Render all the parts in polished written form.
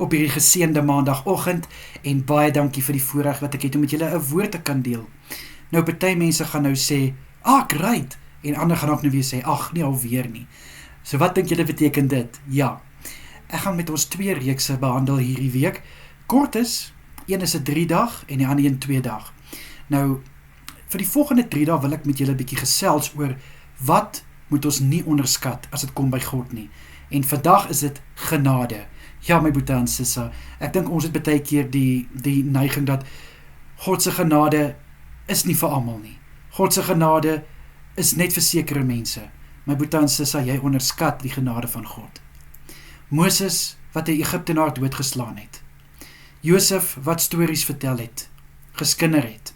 op hierdie geseënde maandagoggend en baie dankie vir die voorreg wat ek het om met julle 'n woord te kan deel. Nou, party mense gaan nou sê, great, en ander gaan ook nou weer sê, nie alweer nie. So wat dink julle beteken dit? Ja, ek gaan met ons 2 reekse behandel hierdie week. Kort is, een is 'n 3-dag en die ander een 2-dag. Nou, vir die volgende 3 dae wil ek met julle 'n bietjie gesels oor wat moet ons nie onderskat as dit kom by God nie. En vandag is dit genade. Ja, my boetie en sissa, ek dink ons het baie keer die neiging dat God se genade is nie vir almal nie. God se genade is net vir sekere mense. My boetie en sissa, jy onderskat die genade van God. Moses wat 'n Egiptenaar doodgeslaan het. Josef wat stories vertel het, geskinder het.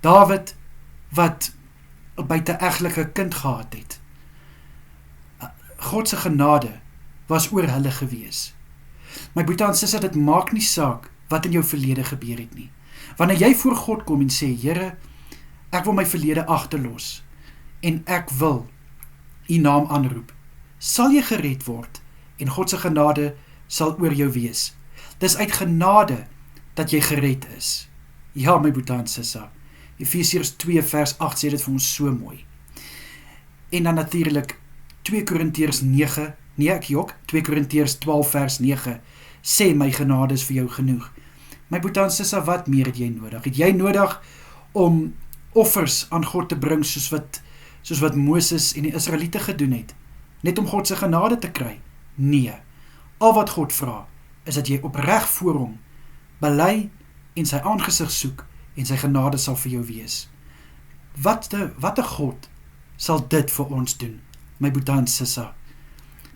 Dawid wat 'n buiteegtelike kind gehad het. God se genade was oor hulle gewees. My boetie en sissa, dit maak nie saak wat in jou verlede gebeur het nie. Wanneer jy voor God kom en sê, Here, ek wil my verlede agterlos en ek wil U naam aanroep, sal jy gered word en God se genade sal oor jou wees. Dis uit genade dat jy gered is. Ja, my boetie en sissa, Efesiërs 2 vers 8 sê dit vir ons so mooi. En dan natuurlik 2 Korintiërs 12 vers 9 sê my genade is vir jou genoeg. My boetie en sissa, wat meer het jy nodig? Het jy nodig om offers aan God te bring soos wat Moses en die Israeliete gedoen het, net om God se genade te kry? Nee. Al wat God vra is dat jy opreg voor hom bely en sy aangesig soek en sy genade sal vir jou wees. Wat 'n God sal dit vir ons doen, my boetie en sissa?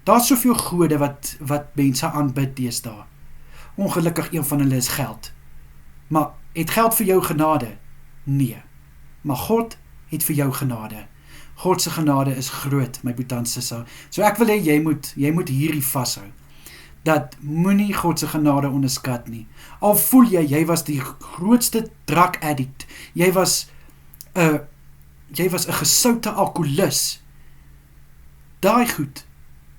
Daar's soveel gode wat mense aanbid deesdae. Ongelukkig een van hulle is geld. Maar het geld vir jou genade? Nee. Maar God het vir jou genade. God se genade is groot, my boetie en sissa. So ek wil hê jy moet hierdie vashou. Dat moenie God se genade onderskat nie. Al voel jy was die grootste drug addict. Jy was 'n gesoute alkoholist. Daai goed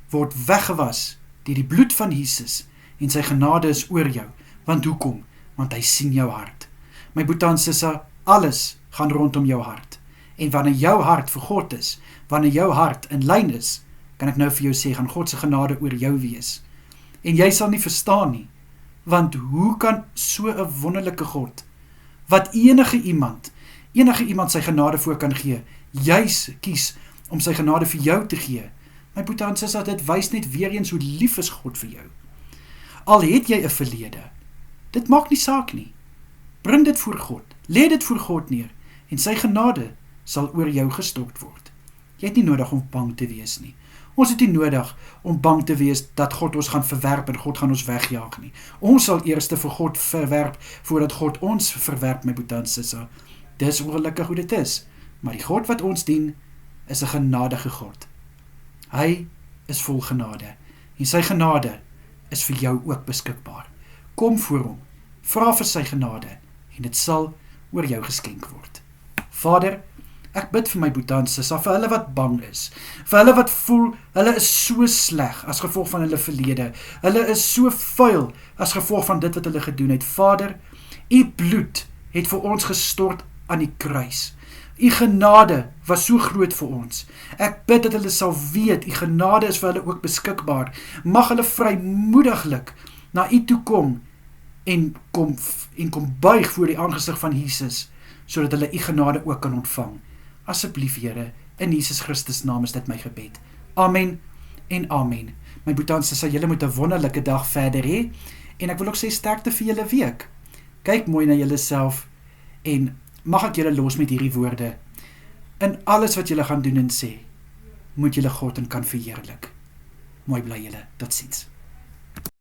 word weggewas deur die bloed van Jesus en sy genade is oor jou. Want hoekom? Want hy sien jou hart. My boetie en sissa, alles gaan rondom jou hart. En wanneer jou hart vir God is, wanneer jou hart in lyn is, kan ek nou vir jou sê, gaan God se genade oor jou wees. En jy sal nie verstaan nie, want hoe kan so 'n wonderlike God, wat enige iemand sy genade voor kan gee, juis kies om sy genade vir jou te gee? My boetie en sissa, dit wys net weer eens hoe lief is God vir jou. Al het jy 'n verlede, dit maak nie saak nie. Bring dit voor God, lê dit voor God neer, en sy genade sal oor jou gestort word. Jy het nie nodig om bang te wees nie. Ons het nie nodig om bang te wees dat God ons gaan verwerp en God gaan ons wegjaag nie. Ons sal eers vir God verwerp, voordat God ons verwerp, my boetie en sissa. Dis ongelukkig hoe dit is, maar die God wat ons dien, is 'n genadige God. Hy is vol genade, en sy genade is vir jou ook beskikbaar. Kom voor hom, vra vir sy genade, en dit sal oor jou geskenk word. Vader, ek bid vir my boetie en sissa, vir hulle wat bang is, vir hulle wat voel, hulle is so sleg as gevolg van hulle verlede, hulle is so vuil as gevolg van dit wat hulle gedoen het. Vader, U bloed het vir ons gestort aan die kruis. U genade was so groot vir ons. Ek bid dat hulle sal weet, U genade is vir hulle ook beskikbaar. Mag hulle vrymoediglik na U toe kom en kom buig voor die aangesig van Jesus, sodat hulle U genade ook kan ontvang. Asseblief, Here, in Jesus Christus naam is dit my gebed. Amen en amen. My boetie en sissa, julle moet 'n wonderlike dag verder hê, en ek wil ook sê sterkte vir julle week. Kyk mooi na julle self, en mag ek julle los met hierdie woorde. In alles wat julle gaan doen en sê, moet julle God en kan verheerlik. Mooi bly julle, tot ziens.